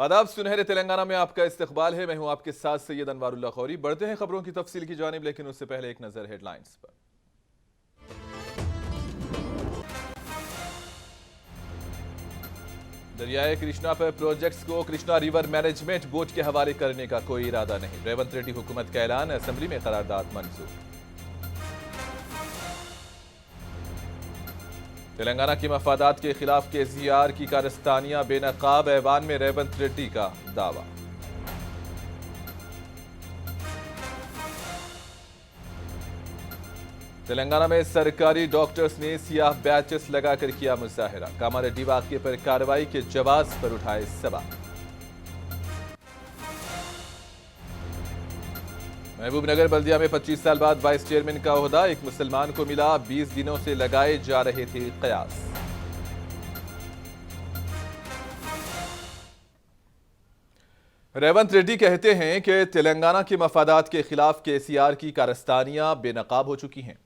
आदाब, सुनहरे तेलंगाना में आपका इस्तकबाल है। मैं हूं आपके साथ सैयद अनवारुल्लाह खौरी। बढ़ते हैं खबरों की तफसील की जानिब, लेकिन उससे पहले एक नजर हेडलाइंस पर। दरियाए कृष्णा पर प्रोजेक्ट्स को कृष्णा रिवर मैनेजमेंट बोर्ड के हवाले करने का कोई इरादा नहीं। रेवंत रेड्डी हुकूमत का ऐलान, असेंबली में करारदाद मंजूर। तेलंगाना के मफादात के खिलाफ केसीआर की कारस्तानियां बेनकाब, ऐवान में रेवंत रेड्डी का दावा। तेलंगाना में सरकारी डॉक्टर्स ने सियाह बैचेस लगाकर किया मुजाहिरा। कामारेड्डी वाकये पर कार्रवाई के जवाब पर उठाए सवाल। महबूबनगर बल्दिया में 25 साल बाद वाइस चेयरमैन का ओहदा एक मुसलमान को मिला। 20 दिनों से लगाए जा रहे थे कयास। रेवंत रेड्डी कहते हैं कि तेलंगाना के मफादात के खिलाफ केसीआर की कारस्तानियां बेनकाब हो चुकी हैं।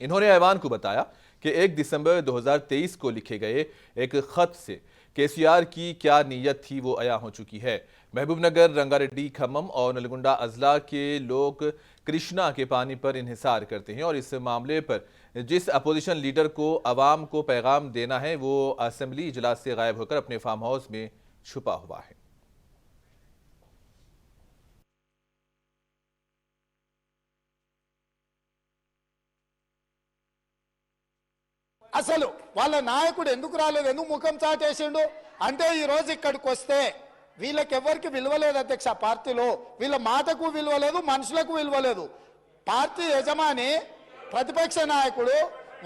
इन्होंने ऐवान को बताया कि 1 दिसंबर 2023 को लिखे गए एक खत से केसीआर की क्या नीयत थी वो अया हो चुकी है। महबूबनगर, रंगारेड्डी, खम्मम और नलगुंडा अजला के लोग कृष्णा के पानी पर इन्हिसार करते हैं और इस मामले पर जिस अपोजिशन लीडर को अवाम को पैगाम देना है वो असेंबली इजलास से गायब होकर अपने फार्म हाउस में छुपा हुआ है। అసలు వాళ్ళ నాయకుడు ఎందుకు రాలేదు, ఎందుకు ముఖం చాటేసిండు అంటే ఈ రోజు ఇక్కడికి వస్తే వీళ్ళకి ఎవరికి విలువ లేదు అధ్యక్ష. పార్టీలో వీళ్ళ మాటకు విలువ లేదు, మనుషులకు విలువ లేదు. పార్టీ యజమాని ప్రతిపక్ష నాయకుడు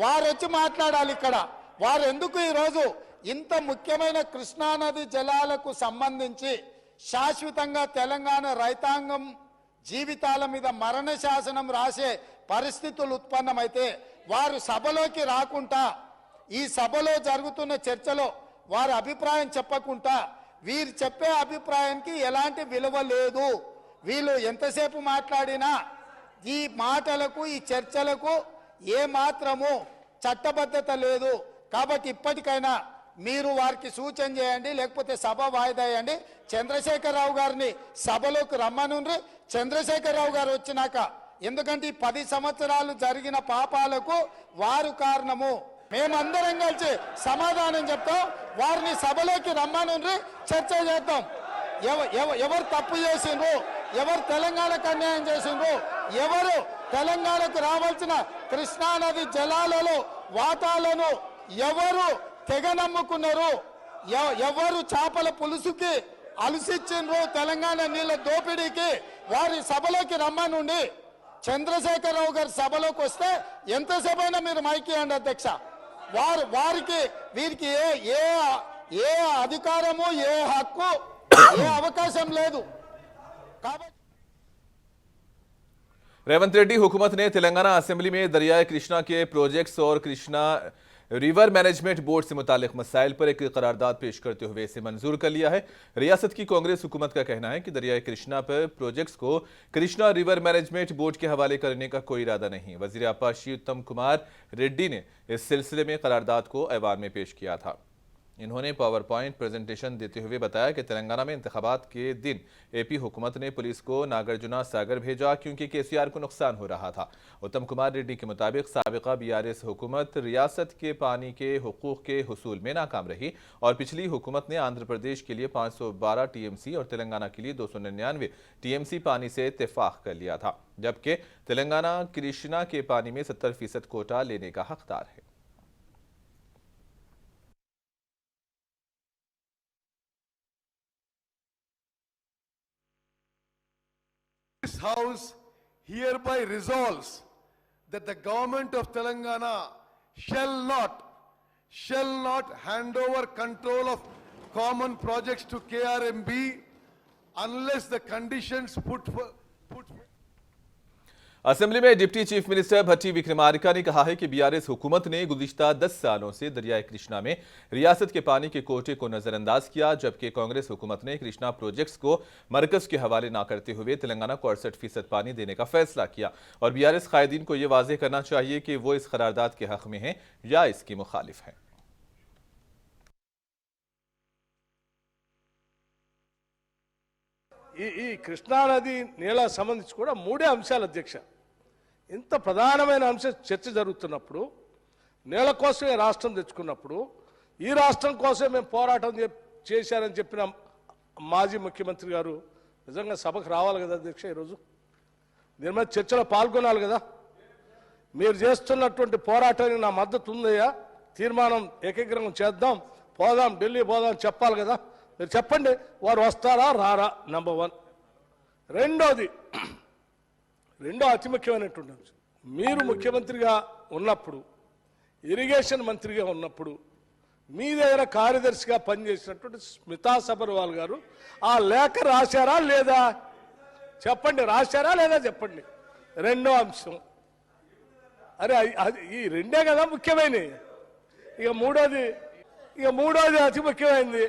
వారు వచ్చి మాట్లాడాలి ఇక్కడ. వారు ఎందుకు ఈరోజు ఇంత ముఖ్యమైన కృష్ణానది జలాలకు సంబంధించి శాశ్వతంగా తెలంగాణ రైతాంగం జీవితాల మీద మరణ శాసనం రాసే పరిస్థితులు ఉత్పన్నమైతే వారు సభలోకి రాకుండా, ఈ సభలో జరుగుతున్న చర్చలో వారి అభిప్రాయం చెప్పకుండా, వీరు చెప్పే అభిప్రాయానికి ఎలాంటి విలువ లేదు. వీళ్ళు ఎంతసేపు మాట్లాడినా ఈ మాటలకు, ఈ చర్చలకు ఏ మాత్రము చట్టబద్ధత లేదు. కాబట్టి ఇప్పటికైనా మీరు వారికి సూచన చేయండి, లేకపోతే సభ వాయిదా వేయండి. చంద్రశేఖరరావు గారిని సభలోకి రమ్మనుండ్రి. చంద్రశేఖరరావు గారు వచ్చినాక, ఎందుకంటే ఈ 10 సంవత్సరాలు జరిగిన పాపాలకు వారు కారణము. మేమందరం కలిసి సమాధానం చెప్తాం. వారిని సభలోకి రమ్మనుండ్రి, చర్చ చేద్దాం. ఎవరు తప్పు చేసిండ్రు, ఎవరు తెలంగాణకు అన్యాయం చేసిండ్రు, ఎవరు తెలంగాణకు రావాల్సిన కృష్ణానది జలాలలో వాటాలను ఎవరు తెగ నమ్ముకున్నారు, ఎవరు చేపల పులుసుకి అలసిచ్చిండ్రు, తెలంగాణ నీళ్ళ దోపిడీకి, వారి సభలోకి రమ్మనుండి. చంద్రశేఖరరావు గారి సభలోకి వస్తే ఎంతసేపైనా మీరు మైక్ ఇవ్వండి అధ్యక్ష. వారికి వీరికి ఏ అధికారము, ఏ హక్కు, ఏ అవకాశం లేదు. కాబట్టి रेवंत रेड्डी हुकूमत ने तेलंगाना असेंबली में दरियाए कृष्णा के प्रोजेक्ट्स और कृष्णा रिवर मैनेजमेंट बोर्ड से मुतालिक मसाइल पर एक करारदाद पेश करते हुए इसे मंजूर कर लिया है। रियासत की कांग्रेस हुकूमत का कहना है कि दरियाए कृष्णा पर प्रोजेक्ट्स को कृष्णा रिवर मैनेजमेंट बोर्ड के हवाले करने का कोई इरादा नहीं। वजीर आपाशी उत्तम कुमार रेड्डी ने इस सिलसिले में करारदाद को ऐवान में पेश किया था। इन्होंने पावर पॉइंट प्रेजेंटेशन देते हुए बताया कि तेलंगाना में इंतखाबात के दिन एपी हुकूमत ने पुलिस को नागार्जुना सागर भेजा क्योंकि केसीआर को नुकसान हो रहा था। उत्तम कुमार रेड्डी के मुताबिक साबिका बीआरएस हुकूमत रियासत के पानी के हुकूक के हुसूल में नाकाम रही और पिछली हुकूमत ने आंध्र प्रदेश के लिए 512 टीएमसी और तेलंगाना के लिए 299 टीएमसी पानी से इत्तेफाक कर लिया था, जबकि तेलंगाना कृष्णा के पानी में 70% कोटा लेने का हकदार है। This House hereby resolves that the government of Telangana shall not hand over control of common projects to KRMB unless the conditions put assembly में डिप्टी चीफ मिनिस्टर भट्टी विक्रमार्का ने कहा है कि बीआरएस हुकूमत ने गुज़िश्ता 10 सालों से दरियाए कृष्णा में रियासत के पानी के कोटे को नजरअंदाज किया, जबकि कांग्रेस हुकूमत ने कृष्णा प्रोजेक्ट्स को मरकज के हवाले न करते हुए तेलंगाना को 68% पानी देने का फैसला किया। और बीआरएस कायदीन को यह वाज़ेह करना चाहिए कि वो इस करारदाद के हक में हैं या इसकी मुखालिफ हैं। ఈ కృష్ణానది నీళ్ళ సంబంధించి కూడా మూడే అంశాలు అధ్యక్ష. ఇంత ప్రధానమైన అంశం చర్చ జరుగుతున్నప్పుడు, నీళ్ళ కోసమే రాష్ట్రం తెచ్చుకున్నప్పుడు, ఈ రాష్ట్రం కోసమే మేము పోరాటం చేశారని చెప్పిన మాజీ ముఖ్యమంత్రి గారు నిజంగా సభకు రావాలి కదా అధ్యక్ష. ఈరోజు దీని మీద చర్చలో పాల్గొనాలి కదా. మీరు చేస్తున్నటువంటి పోరాటానికి నా మద్దతు ఉందయ్యా, తీర్మానం ఏకగ్రీవం చేద్దాం, పోదాం, ఢిల్లీ పోదాం చెప్పాలి కదా. మీరు చెప్పండి, వారు వస్తారా రారా? నంబర్ 1. రెండో అతి ముఖ్యమైనటువంటి అంశం, మీరు ముఖ్యమంత్రిగా ఉన్నప్పుడు, ఇరిగేషన్ మంత్రిగా ఉన్నప్పుడు మీ దగ్గర కార్యదర్శిగా పనిచేసినటువంటి స్మితా సబర్వాల్ గారు ఆ లేఖ రాశారా లేదా చెప్పండి, రాశారా లేదా చెప్పండి. రెండో అంశం, అరే ఈ రెండే కదా ముఖ్యమైనవి. ఇక మూడోది అతి ముఖ్యమైనది,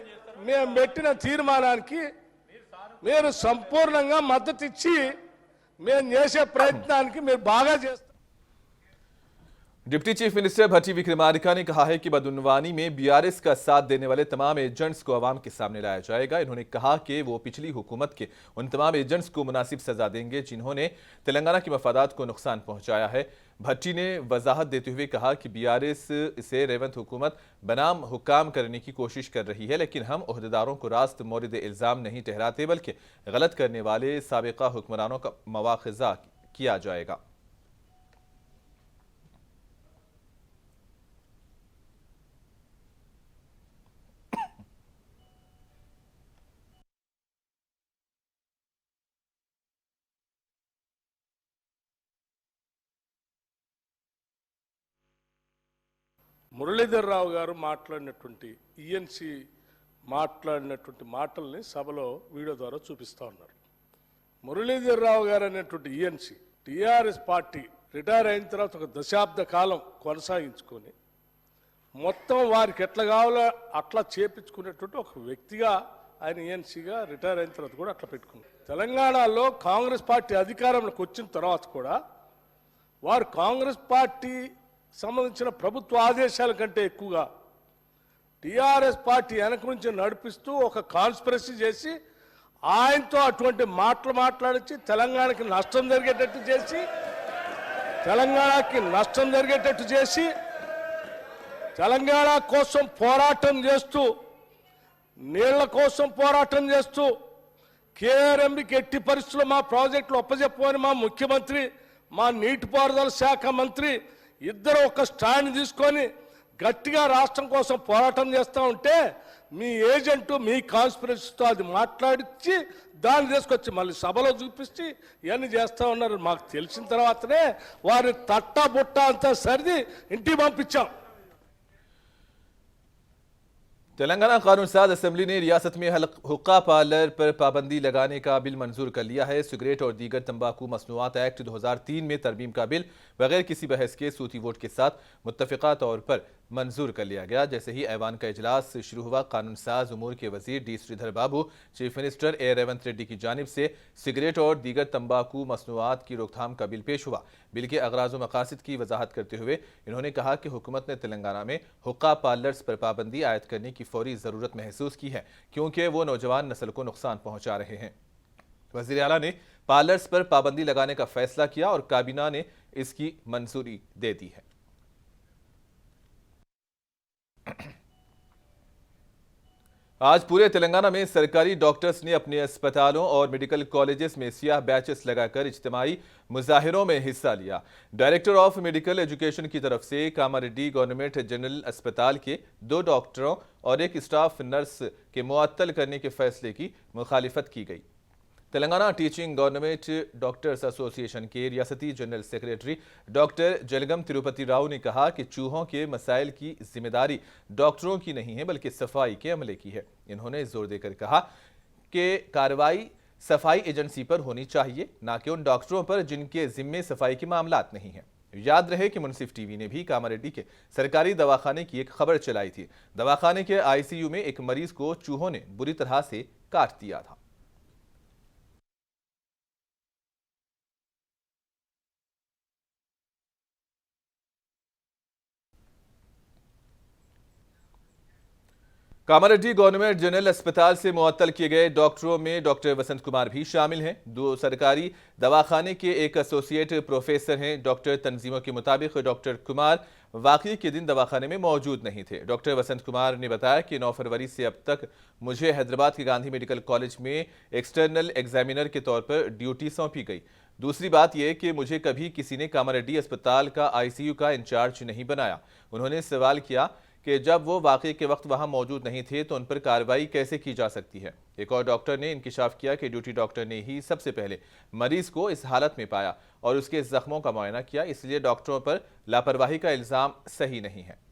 మేము పెట్టిన తీర్మానానికి మీరు సంపూర్ణంగా మద్దతు ఇచ్చి మేము చేసే ప్రయత్నానికి మీరు బాగా చేస్తారు. डिप्टी चीफ मिनिस्टर भट्टी विक्रमार्का ने कहा है कि बदउनवानी में बीआरएस का साथ देने वाले तमाम एजेंट्स को आवाम के सामने लाया जाएगा। इन्होंने कहा कि वो पिछली हुकूमत के उन तमाम एजेंट्स को मुनासिब सजा देंगे जिन्होंने तेलंगाना के मफादात को नुकसान पहुंचाया है। भट्टी ने वजाहत देते हुए कहा कि बीआरएस इसे रेवंत हुकूमत बनाम हुक्काम करने की कोशिश कर रही है, लेकिन हम ओहदेदारों को रास्त मोरिद इल्ज़ाम नहीं ठहराते, बल्कि गलत करने वाले साबिका हुक्मरानों का मवाखज़ा किया जाएगा। మురళీధర్ రావు గారు మాట్లాడినటువంటి ఈఎన్సి మాట్లాడినటువంటి మాటల్ని సభలో వీడియో ద్వారా చూపిస్తా ఉన్నారు. మురళీధర్ రావు గారు అనేటువంటి ఈఎన్సి టీఆర్ఎస్ పార్టీ రిటైర్ అయిన తర్వాత ఒక దశాబ్ద కాలం కొనసాగించుకొని మొత్తం వారికి ఎట్లా కావాలో అట్లా చేపించుకునేటువంటి ఒక వ్యక్తిగా ఆయన ఈఎన్సీగా రిటైర్ అయిన తర్వాత కూడా అట్లా పెట్టుకున్నారు. తెలంగాణలో కాంగ్రెస్ పార్టీ అధికారంలోకి వచ్చిన తర్వాత కూడా వారు కాంగ్రెస్ పార్టీ సంబంధించిన ప్రభుత్వ ఆదేశాల కంటే ఎక్కువగా టీఆర్ఎస్ పార్టీ వెనక నుంచి నడిపిస్తూ ఒక కాన్స్పిరసీ చేసి ఆయనతో అటువంటి మాటలు మాట్లాడించి తెలంగాణకి నష్టం జరిగేటట్టు చేసి తెలంగాణ కోసం పోరాటం చేస్తూ, నీళ్ల కోసం పోరాటం చేస్తూ, కేఆర్ఎంబికి ఎట్టి పరిస్థితుల్లో మా ప్రాజెక్టులు ఒప్పజెప్పమని మా ముఖ్యమంత్రి, మా నీటిపారుదల శాఖ మంత్రి ఇద్దరు ఒక స్టాండ్ తీసుకొని గట్టిగా రాష్ట్రం కోసం పోరాటం చేస్తూ ఉంటే మీ ఏజెంటు మీ కాన్స్పిరసీతో అది మాట్లాడించి దాన్ని తీసుకొచ్చి మళ్ళీ సభలో చూపించి ఇవన్నీ చేస్తూ ఉన్నారు. మాకు తెలిసిన తర్వాతనే వారి తట్టా బుట్ట అంతా సరిది ఇంటికి పంపించాం. तेलंगाना कानून साज असेंबली ने रियासत में हुक्का पार्लर पर पाबंदी लगाने का बिल मंजूर कर लिया है। सिगरेट और दीगर तंबाकू मसनूआत एक्ट 2003 में तरमीम का बिल बगैर किसी बहस के सूती वोट के साथ मुत्तफ़िक़ा तौर पर मंजूर कर लिया गया। जैसे ही ऐवान का इजलास शुरू हुआ, कानून साज उमूर के वजीर D Sridhar Babu, chief minister A Revanth Reddy की जानिब से सिगरेट और दीगर तंबाकू मसनूआत की रोकथाम का बिल पेश हुआ। बिल के अगराज व मकासद की वजाहत करते हुए इन्होंने कहा कि हुकूमत ने तेलंगाना में हुक्का पार्लर्स पर पाबंदी आयद करने की फौरी ज़रूरत महसूस की है, क्योंकि वो नौजवान नस्ल को नुकसान पहुंचा रहे हैं। वज़ीर आला ने पार्लर्स पर पाबंदी लगाने का फैसला किया और काबीना ने इसकी मंजूरी दे दी है। आज पूरे तेलंगाना में सरकारी डॉक्टर्स ने अपने अस्पतालों और मेडिकल कॉलेजेस में सियाह बैचेस लगाकर इज्तिमाई मुजाहिरों में हिस्सा लिया। डायरेक्टर ऑफ मेडिकल एजुकेशन की तरफ से कामारेड्डी गवर्नमेंट जनरल अस्पताल के 2 डॉक्टरों और एक स्टाफ नर्स के मुअत्तल करने के फैसले की मुखालिफत की गई। Telangana teaching government doctors association के रियासती general secretary doctor Jalagam Tirupati Rao ने कहा कि चूहों के मसाइल की जिम्मेदारी डॉक्टरों की नहीं है, बल्कि सफाई के अमले की है। इन्होंने जोर देकर कहा कि कार्रवाई सफाई एजेंसी पर होनी चाहिए, ना कि उन डॉक्टरों पर जिनके जिम्मे सफाई के मामलात नहीं हैं। याद रहे कि मुंसिफ टीवी ने भी कामारेड्डी के सरकारी दवाखाने की एक खबर चलाई थी। दवाखाने के आईसीयू में एक मरीज को चूहों ने बुरी तरह से काट दिया था। कामारेड्डी गवर्नमेंट जनरल अस्पताल से मुअत्तल किए गए डॉक्टरों में डॉक्टर वसंत कुमार भी शामिल हैं। दो सरकारी दवाखाने के एक एसोसिएट प्रोफेसर हैं। डॉक्टर तंजीमों के मुताबिक डॉक्टर कुमार वाकई के दिन दवाखाने में मौजूद नहीं थे। डॉक्टर वसंत कुमार ने बताया कि 9 फरवरी से अब तक मुझे हैदराबाद के गांधी मेडिकल कॉलेज में एक्सटर्नल एग्जामिनर के तौर पर ड्यूटी सौंपी गई। दूसरी बात यह कि मुझे कभी किसी ने कामारेड्डी अस्पताल का आईसीयू का इंचार्ज नहीं बनाया। उन्होंने सवाल किया कि जब वो वाकई के वक्त वहां मौजूद नहीं थे तो उन पर कार्रवाई कैसे की जा सकती है। एक और डॉक्टर ने इंकिशाफ किया कि ड्यूटी डॉक्टर ने ही सबसे पहले मरीज को इस हालत में पाया और उसके जख्मों का मुआयना किया, इसलिए डॉक्टरों पर लापरवाही का इल्जाम सही नहीं है।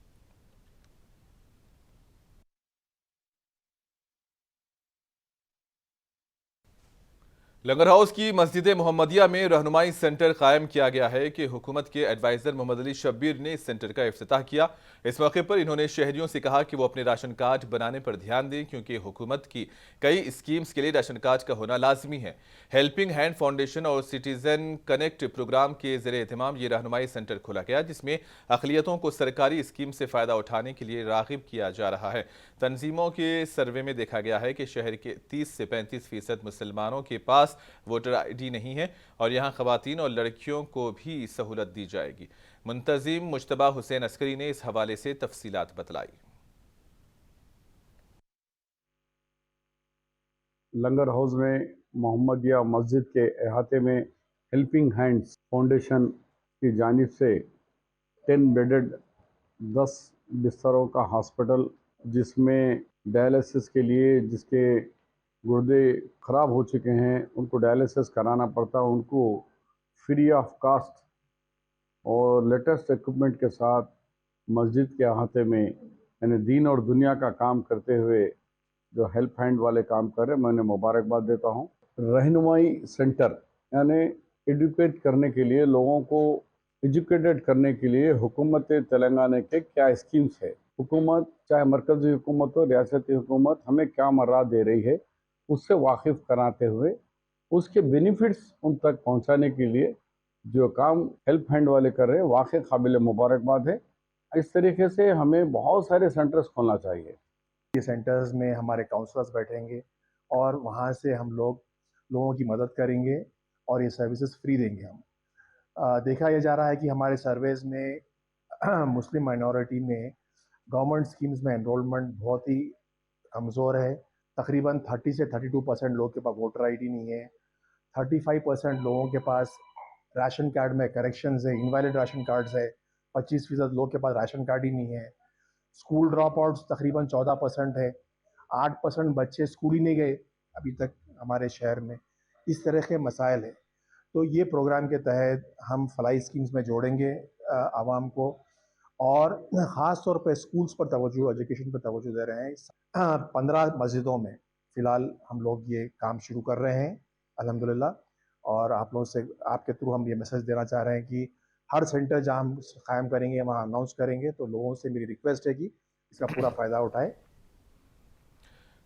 लंगर हाउस की मस्जिद मोहम्मदिया में रहनुमाई सेंटर कायम किया गया है कि हुकूमत के एडवाइजर मोहम्मद अली शब्बीर ने इस सेंटर का इफ्तिताह किया। इस मौके पर इन्होंने शहरियों से कहा कि वो अपने राशन कार्ड बनाने पर ध्यान दें, क्योंकि हुकूमत की कई स्कीम्स के लिए राशन कार्ड का होना लाजमी है। हेल्पिंग हैंड फाउंडेशन और सिटीजन कनेक्ट प्रोग्राम के ज़रिए एहतमाम ये रहनुमाई सेंटर खोला गया, जिसमें अक़लियतों को सरकारी स्कीम से फ़ायदा उठाने के लिए राग़िब किया जा रहा है। तंजीमों के सर्वे में देखा गया है कि शहर के 30 से 35% मुसलमानों के पास वोटर आईडी नहीं है और यहां खवातीन और लड़कियों को भी सहूलत दी जाएगी। मुंतजिम मुश्तबा हुसैन अस्करी ने इस हवाले से तफसीलात बतलाई। लंगर हाउस में मोहम्मदिया मस्जिद के अहाते में हेल्पिंग हैंड्स फाउंडेशन की जानिब से 10 बेडेड 10 बिस्तरों का हॉस्पिटल, जिसमें डायलिसिस के लिए जिसके गुर्दे ख़राब हो चुके हैं उनको डायलिसिस कराना पड़ता है, उनको फ्री ऑफ कास्ट और लेटेस्ट इक्विपमेंट के साथ मस्जिद के अहाते में यानी दीन और दुनिया का काम करते हुए जो हेल्प हैंड वाले काम कर रहे हैं, मैं उन्हें मुबारकबाद देता हूं। रहनुमाई सेंटर यानी एजुकेट करने के लिए, लोगों को एजुकेटेड करने के लिए हुकूमत तेलंगाना के क्या स्कीम्स है, हुकूमत चाहे मरकज़ी हुकूमत हो रियासती हुकूमत हमें क्या मर्रा दे रही है, उससे वाकिफ़ कराते हुए उसके बेनिफिट्स उन तक पहुंचाने के लिए जो काम हेल्प हैंड वाले कर रहे हैं वाकई काबिल मुबारकबाद है। इस तरीके से हमें बहुत सारे सेंटर्स खोलना चाहिए। ये सेंटर्स में हमारे काउंसलर्स बैठेंगे और वहाँ से हम लोगों की मदद करेंगे और ये सर्विसेज फ्री देंगे हम। देखा यह जा रहा है कि हमारे सर्वेज में मुस्लिम माइनॉरिटी में गवर्नमेंट स्कीम्स में एनरोलमेंट बहुत ही कमज़ोर है। तकरीबन 30 से 32% लोगों के पास वोटर आईडी नहीं है। 35% लोगों के पास राशन कार्ड में करेक्शंस है, इनवैलिड राशन कार्ड्स है। 25% लोगों के पास राशन कार्ड ही नहीं है। स्कूल ड्रॉप आउट्स तकरीबन 14% है। 8% बच्चे स्कूल ही नहीं गए अभी तक हमारे शहर में। इस तरह के मसाइल है। तो ये प्रोग्राम के तहत हम फलाई स्कीम्स में जोड़ेंगे आवाम को और ख़ास तौर पे स्कूल्स पर तवज्जो, एजुकेशन पर तवज्जो दे रहे हैं। 15 मस्जिदों में फ़िलहाल हम लोग ये काम शुरू कर रहे हैं अल्हम्दुलिल्लाह। और आप लोगों से आपके थ्रू हम ये मैसेज देना चाह रहे हैं कि हर सेंटर जहाँ हम कायम करेंगे वहाँ अनाउंस करेंगे, तो लोगों से मेरी रिक्वेस्ट है कि इसका पूरा फ़ायदा उठाएं।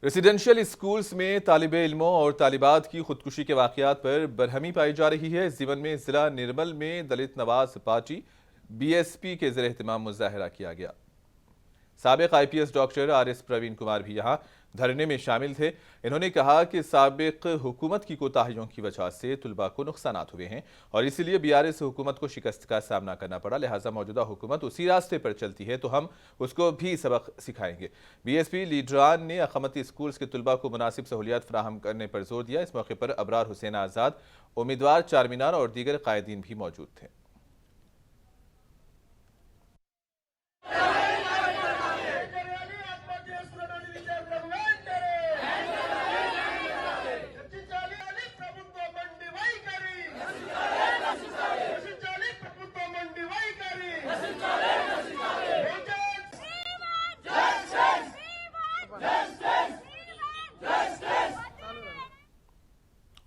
रेसिडेंशियल स्कूल्स में तालिबे इल्मों और तालिबात की खुदकुशी के वाक़यात पर बरहमी पाई जा रही है। इस ज़िमन में ज़िला निर्मल में दलित नवाज पार्टी बीएसपी के ज़रिए एहतमाम मुज़ाहरा किया गया। साबिक IPS doctor RS Praveen Kumar भी यहाँ धरने में शामिल थे। इन्होंने कहा कि साबिक हुकूमत की कोताहियों की वजह से तुलबा को नुकसानात हुए हैं और इसीलिए बीआरएस हुकूमत को शिकस्त का सामना करना पड़ा, लिहाजा मौजूदा हुकूमत उसी रास्ते पर चलती है तो हम उसको भी सबक सिखाएंगे। बीएसपी लीडरान ने अक़ामती स्कूल्स के तुलबा को मुनासिब सहूलियात फराहम करने पर जोर दिया। इस मौके पर अबरार हुसैन आज़ाद, उम्मीदवार चारमीनार और दीगर कायदीन भी मौजूद थे।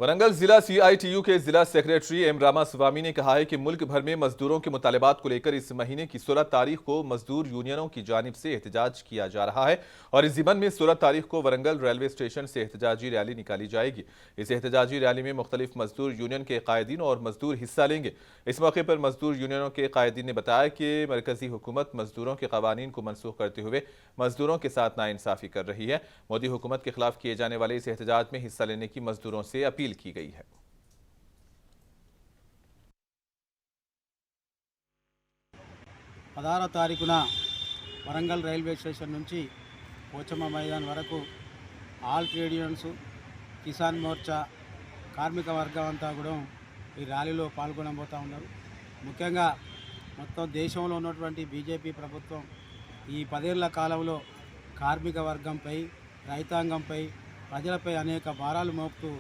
वरंगल जिला सीआईटीयू के जिला सेक्रेटरी एम रामास्वामी ने कहा है कि मुल्क भर में मजदूरों के मुतालिबात को लेकर इस महीने की 16 तारीख को मजदूर यूनियनों की जानिब से एहतजाज किया जा रहा है और इस ज़िमन में 16 तारीख को वरंगल रेलवे स्टेशन से एहतजाजी रैली निकाली जाएगी। इस एहतजाजी रैली में मुख्तलिफ मजदूर यूनियन के कायदीन और मजदूर हिस्सा लेंगे। इस मौके पर मजदूर यूनियनों के कायदीन ने बताया कि मरकजी हुकूमत मजदूरों के कवानीन को मनसूख करते हुए मजदूरों के साथ नाइंसाफी कर रही है। मोदी हुकूमत के खिलाफ किए जाने वाले इस एहतजाज में हिस्सा लेने की मजदूरों से अपील की गई है। 16వ తారీఖున వరంగల్ రైల్వే స్టేషన్ నుంచి పోచమ్మ మైదాన్ వరకు all trade unions, Kisan Morcha, కార్మిక వర్గం అంతా కూడా ఈ ర్యాలీలో పాల్గొనబోతూ ఉన్నారు. ముఖ్యంగా మొత్తం దేశంలో ఉన్నటువంటి బీజేపీ ప్రభుత్వం ఈ 10 ఏళ్ల కాలంలో కార్మిక వర్గంపై, రైతాంగంపై, ప్రజలపై అనేక భారాలు మోపుతూ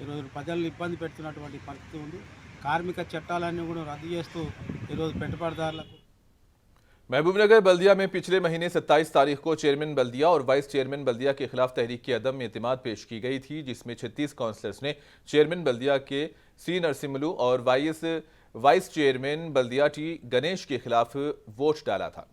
ఈరోజు ప్రజలను ఇబ్బంది పెడుతున్నటువంటి పరిస్థితి ఉంది. కార్మిక చట్టాలన్నీ కూడా రద్దు చేస్తూ ఈరోజు పెట్టుబడిదారులకు महबूबनगर बल्दिया में पिछले महीने 27 तारीख को चेयरमैन बल्दिया और वाइस चेयरमैन बल्दिया के खिलाफ तहरीक की अदम एतमाद पेश की गई थी, जिसमें 36 काउंसलर्स ने चेयरमैन बल्दिया के सी नरसिम्हलू और वाइस चेयरमैन बल्दिया टी गणेश के खिलाफ वोट डाला था।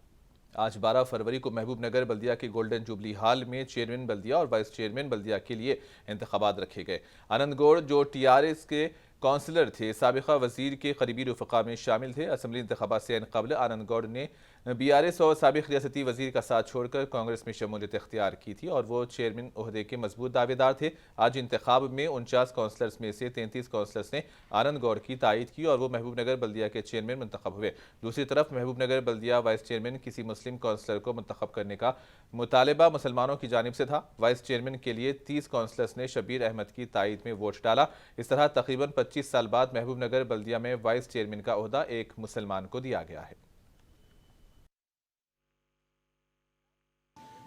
आज 12 फरवरी को महबूबनगर बल्दिया के गोल्डन जुबली हॉल में चेयरमैन बल्दिया और वाइस चेयरमैन बल्दिया के लिए इंतखाबात रखे गए। आनंद गौड़ जो टीआरएस के काउंसलर थे, साबिका वजीर के करीबी रुफ़क़ा में शामिल थे। असम्बली इंतखाबात से कबल आनंद गौड़ ने बीआरएस और साबिक रियासती वजीर का साथ छोड़कर कांग्रेस में शमूलियत इख्तियार की थी और वो चेयरमैन ओहदे के मजबूत दावेदार थे। आज इंतखाब में 49 काउंसलर्स में से 33 काउंसलर्स ने आनंद गौड़ की तायद की और वो महबूबनगर बल्दिया के चेयरमैन मुंतखब हुए। दूसरी तरफ महबूबनगर बल्दिया वाइस चेयरमैन किसी मुस्लिम काउंसलर को मुंतखब करने का मुतालबा मुसलमानों की जानिब से था। वाइस चेयरमैन के लिए 30 काउंसलर्स ने शबीर अहमद की तायद में वोट डाला। इस तरह तकरीबन 25 साल बाद महबूबनगर बल्दिया में वाइस चेयरमैन का ओहदा एक मुसलमान को दिया गया है।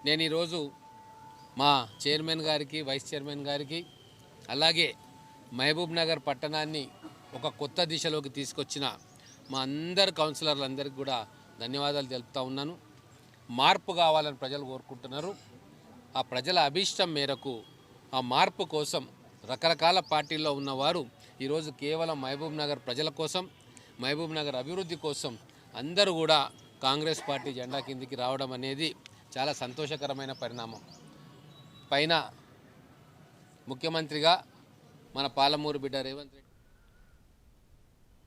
నేను ఈరోజు మా చైర్మన్ గారికి, వైస్ చైర్మన్ గారికి, అలాగే మహబూబ్ నగర్ పట్టణాన్ని ఒక కొత్త దిశలోకి తీసుకొచ్చిన మా అందరు కౌన్సిలర్లందరికీ కూడా ధన్యవాదాలు తెలుపుతా ఉన్నాను. మార్పు కావాలని ప్రజలు కోరుకుంటున్నారు. ఆ ప్రజల అభిష్టం మేరకు ఆ మార్పు కోసం రకరకాల పార్టీల్లో ఉన్నవారు ఈరోజు కేవలం మహబూబ్ నగర్ ప్రజల కోసం, మహబూబ్ నగర్ అభివృద్ధి కోసం అందరూ కూడా కాంగ్రెస్ పార్టీ జెండా కిందికి రావడం అనేది చాలా సంతోషకరమైన పరిణామం. పైన ముఖ్యమంత్రిగా మన పాలమూరు బిడ్డ రేవంత్ రెడ్డి।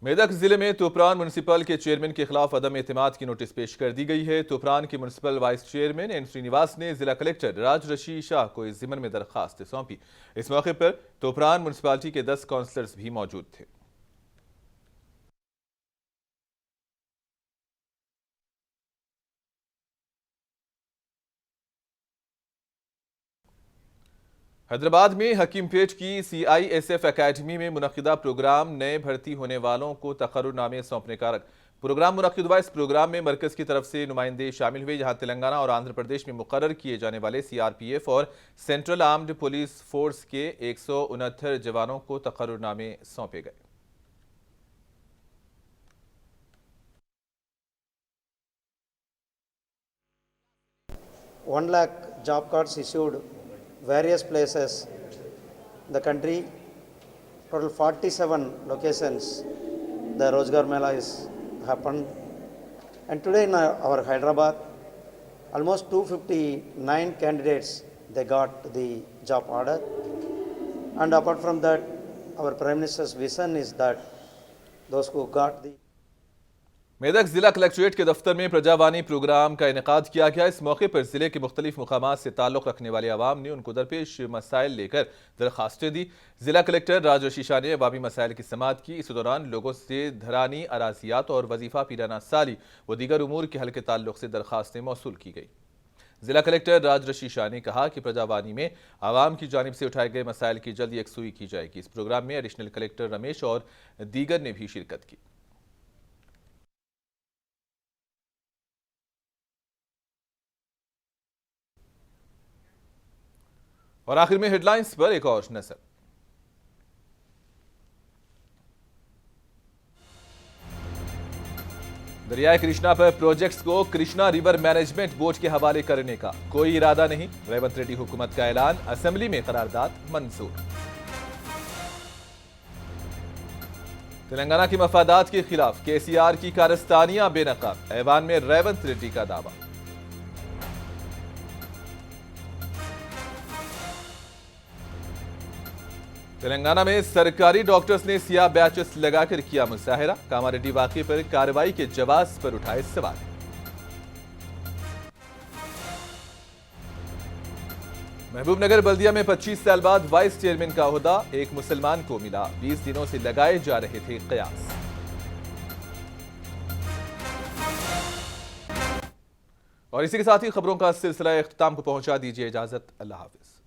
मेदक जिले में तोपरान म्यूनिसिपल के चेयरमैन के खिलाफ अदम एतमाद की नोटिस पेश कर दी गई है। तोपरान के municipal vice chairman N Srinivas ने जिला कलेक्टर राजरशी शाह को इस जिम्मन में दरखास्त सौंपी। इस मौके पर तोपरान म्यूनिसिपालिटी के 10 काउंसलर्स भी मौजूद थे। हैदराबाद में हकीमपेट की CISF एकेडमी में मुनक़िदा प्रोग्राम नए भर्ती होने वालों को तक़र्रुरनामे सौंपने का प्रोग्राम मुनक़िद हुआ। इस प्रोग्राम में मरकज़ की तरफ से नुमाइंदे शामिल हुए, जहां तेलंगाना और आंध्र प्रदेश में मुकर्रर किए जाने वाले CRPF और सेंट्रल आर्म्ड पुलिस फोर्स के 169 जवानों को तक़र्रुरनामे सौंपे गए। One lakh job cards issued various places in the country, total 47 locations the Rozgar Mela is happened, and today in our Hyderabad almost 259 candidates they got the job order, and apart from that our Prime Minister's vision is that those who got the Medak जिला collectorate के दफ्तर में Prajavani programme का इनेकाद किया गया। इस मौके पर जिले के मुख्तलिफ मुकामात से ताल्लुक़ रखने वाले अवाम ने उनको दरपेश मसाइल लेकर दरखास्तें दी। जिला कलेक्टर राजरशी शाह ने अवामी मसाइल की समाअत की। इस दौरान लोगों से धरानी, अराजियात और वजीफ़ा पीराना साली व दीगर उमूर के हल के ताल्लुक़ से दरखास्तें मौसूल की गई। जिला कलेक्टर राजरशी शाह ने कहा कि प्रजावानी में आवाम की जानिब से उठाए गए मसाइल की जल्द यकसुई की जाएगी। इस प्रोग्राम में एडिशनल कलेक्टर रमेश और दीगर ने भी शिरकत की। और आखिर में हेडलाइंस पर एक और नजर। दरियाए कृष्णा पर प्रोजेक्ट्स को कृष्णा रिवर मैनेजमेंट बोर्ड के हवाले करने का कोई इरादा नहीं, रेवंत रेड्डी हुकूमत का ऐलान। असेंबली में करारदाद मंजूर। तेलंगाना की मफादात के खिलाफ केसीआर की कारस्तानियां बेनकाब, ऐवान में रेवंत रेड्डी का दावा। तेलंगाना में सरकारी डॉक्टर्स ने सियाह बैचेस लगाकर किया मुजाहिरा, कामारेड्डी वाकये पर कार्रवाई के जवाब पर उठाए सवाल। महबूबनगर बल्दिया में 25 साल बाद वाइस चेयरमैन का ओहदा एक मुसलमान को मिला, 20 दिनों से लगाए जा रहे थे कयास। और इसी के साथ ही खबरों का सिलसिला इख्तिताम को पहुंचा दीजिए इजाजत। अल्लाह हाफिज।